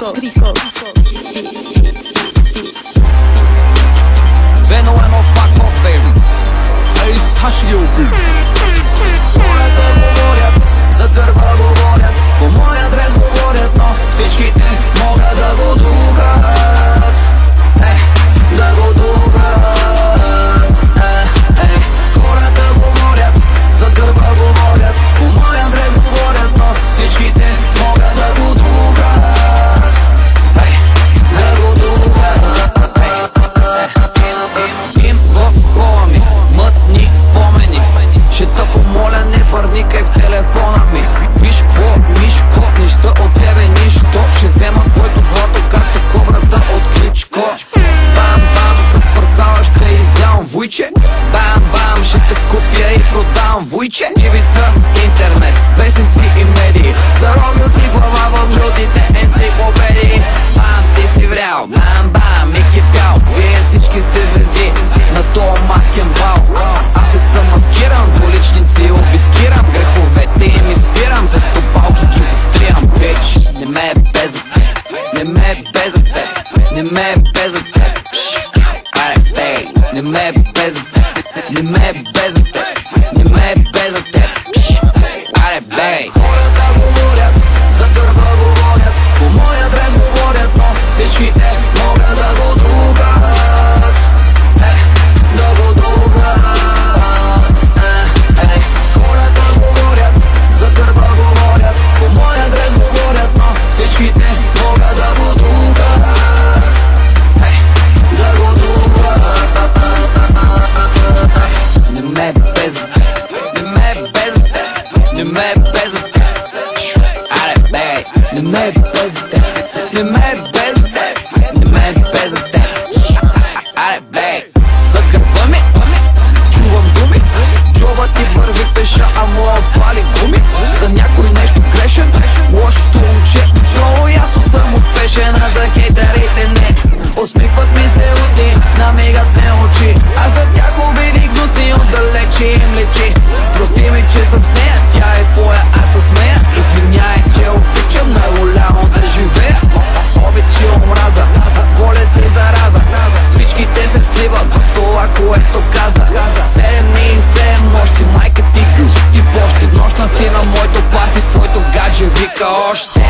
201 fuck off, baby. Ей, Саши ги убил. Хората говорят, за гърба говорят, по мой адрес говорят, но всички могат да го дугат. Да го дугат. Хората говорят, за гърба говорят, по мой адрес говорят, но всичките могат да го дугат. Да го дугат. Им в хола ми мътни спомени. Ще те помоля, не бърникай в телефона ми. Виж кво, мишко, нищо от тебе нищо. Ще взема твоето злато, както кобрата от Кличко. Бам-бам, с парцала ще изявам вуйче. Бам-бам, ще те купя и продавам вуйче. TV-та, интернет, вестници и медии. Заровил си глава в жълтите енциклопедии. Бам, ти си врял, бам-бам, и кипял. Вие всички сте звезди на тоя маскен бал. Аз не съм маскиран, двуличници обискирам. Греховете им изпирам, за стопалки ги застрям. Бич, не ме е без за теб, не ме е без за теб, не ме е без за теб. Аре, бей, не ме е без за теб, не ме е без за теб, не ме е без за теб. Аре, бей. Хората говорят, за гърба говорят, по мой адрес говорят, но всичките могат да го дугат. Да го дугат. Хората говорят, за гърба говорят, по мой адрес говорят, но всичките могат да го дугат. Да го дугат. Не ме е без за теб, не ме е без за теб, не ме е без за теб. Аре, бей, не ме е без за теб, не ме е без за теб, не ме е без за теб. Аре, бей, за гърба ми чувам думи. Джоба ти върви пеша, а моя пали гуми. За някой нещо грешен, лошото момче. Много ясно съм успешен, а за хейтерите не. Усмихват ми се усти, намигат ме очи. А за тях обиди гнусни, отдалече им лечи. Прости ми, че съм с нея, тя е твоя, аз се смея. Извиняй, че обичам най-голямо да живея. Обич и омраза, болест и зараза. Всичките се сливат в това, което каза. 7 дни и 7 нощи, майка ти и почти. Нощна си на моето парти, твоето гадже вика още.